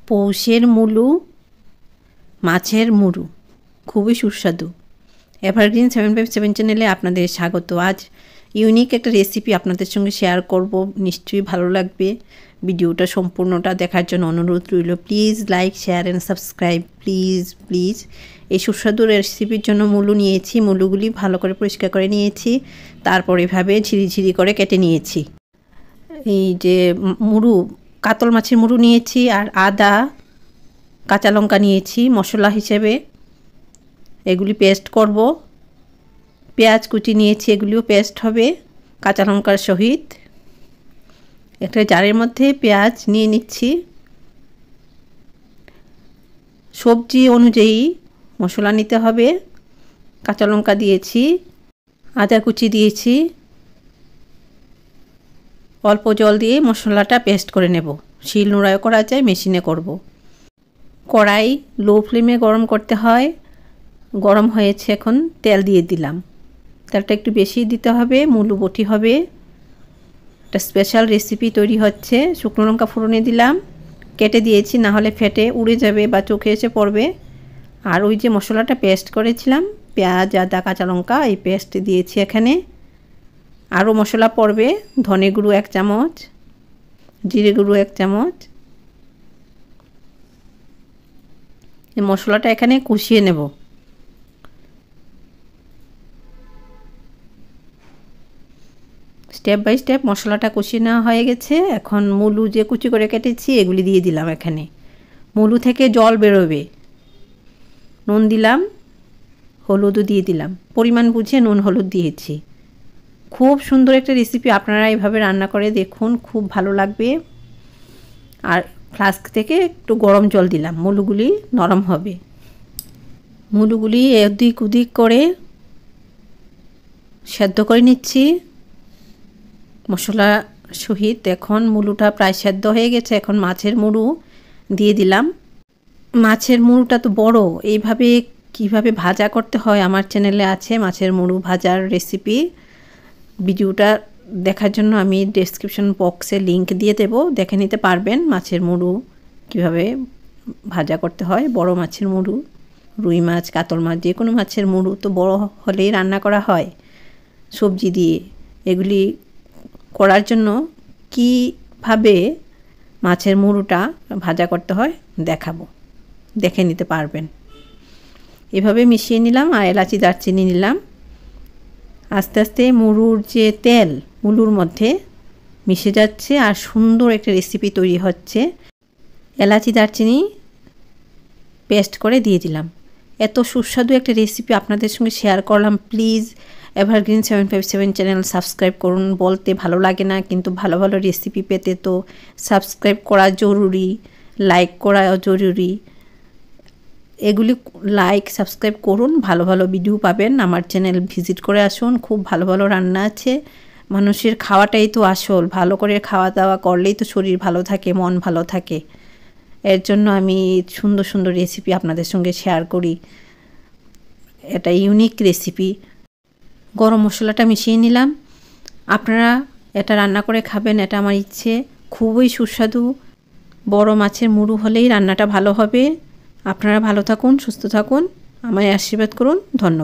পৌষের মুলু মাছের মুড়ু খুবই সুস্বাদু। এভারগ্রিন 757 চ্যানেলে আপনাদের স্বাগত। আজ ইউনিক একটা রেসিপি আপনাদের সঙ্গে শেয়ার করব, নিশ্চয়ই ভালো লাগবে। ভিডিওটা সম্পূর্ণটা দেখার জন্য অনুরোধ রইল। Please like, share and subscribe, please. এই সুস্বাদু রেসিপির জন্য মুলু নিয়েছি। মুলুগুলি ভালো করে পরিষ্কার করে নিয়েছি, তারপর এভাবে ঝিরি করে কেটে নিয়েছি। এই যে মুড়ু, কাতল মাছের মুড়ু নিয়েছি, আর আদা, কাঁচা লঙ্কা নিয়েছি মশলা হিসেবে, এগুলি পেস্ট করব। পেঁয়াজ কুচি নিয়েছি, এগুলিও পেস্ট হবে কাঁচা লঙ্কার সহিত। একটা জারের মধ্যে পেঁয়াজ নিয়ে নিচ্ছি। সবজি অনুযায়ী মশলা নিতে হবে। কাঁচা লঙ্কা দিয়েছি, আদা কুচি দিয়েছি, অল্প জল দিয়ে মশলাটা পেস্ট করে নেব। শিল নোড়ায় করা যায়, মেশিনে করব। কড়াই লো ফ্লেমে গরম করতে হয়। গরম হয়েছে, এখন তেল দিয়ে দিলাম। তেলটা একটু বেশি দিতে হবে, মুলু বটি হবে। একটা স্পেশাল রেসিপি তৈরি হচ্ছে। শুকনো লঙ্কা ফোড়নে দিলাম, কেটে দিয়েছি, না হলে ফেটে উড়ে যাবে বা চোখে এসে পড়বে। আর ওই যে মশলাটা পেস্ট করেছিলাম, পেঁয়াজ, আদা, কাঁচা লঙ্কা, এই পেস্ট দিয়েছি এখানে। আরও মশলা পড়বে, ধনে গুঁড়ো 1 চামচ, জিরে গুঁড়ো 1 চামচ। এই মশলাটা এখানে কষিয়ে নেব। স্টেপ বাই স্টেপ মশলাটা কষিয়ে নেওয়া হয়ে গেছে। এখন মুলু যে কুচি করে কেটেছি এগুলি দিয়ে দিলাম এখানে। মুলু থেকে জল বেরোবে। নুন দিলাম, হলুদও দিয়ে দিলাম, পরিমাণ বুঝে নুন হলুদ দিয়েছি। খুব সুন্দর একটা রেসিপি, আপনারা এভাবে রান্না করে দেখুন, খুব ভালো লাগবে। আর ফ্লাস্ক থেকে একটু গরম জল দিলাম, মুলুগুলি নরম হবে। মুলুগুলি এদিক ওদিক করে সেদ্ধ করে নিচ্ছি মশলা সহিত। এখন মুলুটা প্রায় সেদ্ধ হয়ে গেছে। এখন মাছের মুড়ু দিয়ে দিলাম। মাছের মুড়ুটা তো বড়, এইভাবে কিভাবে ভাজা করতে হয় আমার চ্যানেলে আছে মাছের মুড়ু ভাজার রেসিপি। ভিডিওটা দেখার জন্য আমি ডেসক্রিপশন বক্সে লিংক দিয়ে দেব, দেখে নিতে পারবেন মাছের মুড়ু কিভাবে ভাজা করতে হয়। বড় মাছের মুড়ু, রুই মাছ, কাতল মাছ, যে কোনো মাছের মুড়ু তো বড় হলেই রান্না করা হয় সবজি দিয়ে। এগুলি করার জন্য কিভাবে মাছের মুড়ুটা ভাজা করতে হয় দেখাবো, দেখে নিতে পারবেন। এভাবে মিশিয়ে নিলাম, আর এলাচি, দারচিনি নিলাম। আস্তে আস্তে মুড়ুর যে তেল মুলুর মধ্যে মিশে যাচ্ছে, আর সুন্দর একটা রেসিপি তৈরি হচ্ছে। এলাচি, দারচিনি পেস্ট করে দিয়ে দিলাম। এত সুস্বাদু একটা রেসিপি আপনাদের সঙ্গে শেয়ার করলাম। প্লিজ এভারগ্রিন 757 চ্যানেল সাবস্ক্রাইব করুন। বলতে ভালো লাগে না, কিন্তু ভালো ভালো রেসিপি পেতে তো সাবস্ক্রাইব করা জরুরি, লাইক করা জরুরি। এগুলি লাইক, সাবস্ক্রাইব করুন, ভালো ভালো ভিডিও পাবেন। আমার চ্যানেল ভিজিট করে আসুন, খুব ভালো ভালো রান্না আছে। মানুষের খাওয়াটাই তো আসল, ভালো করে খাওয়া দাওয়া করলেই তো শরীর ভালো থাকে, মন ভালো থাকে। এর জন্য আমি সুন্দর সুন্দর রেসিপি আপনাদের সঙ্গে শেয়ার করি। এটা ইউনিক রেসিপি। গরম মশলাটা মিশিয়ে নিলাম। আপনারা এটা রান্না করে খাবেন, এটা আমার ইচ্ছে। খুবই সুস্বাদু। বড় মাছের মুড়ু হলেই রান্নাটা ভালো হবে। আপনারা ভালো থাকুন, সুস্থ থাকুন, আমায় আশীর্বাদ করুন। ধন্যবাদ।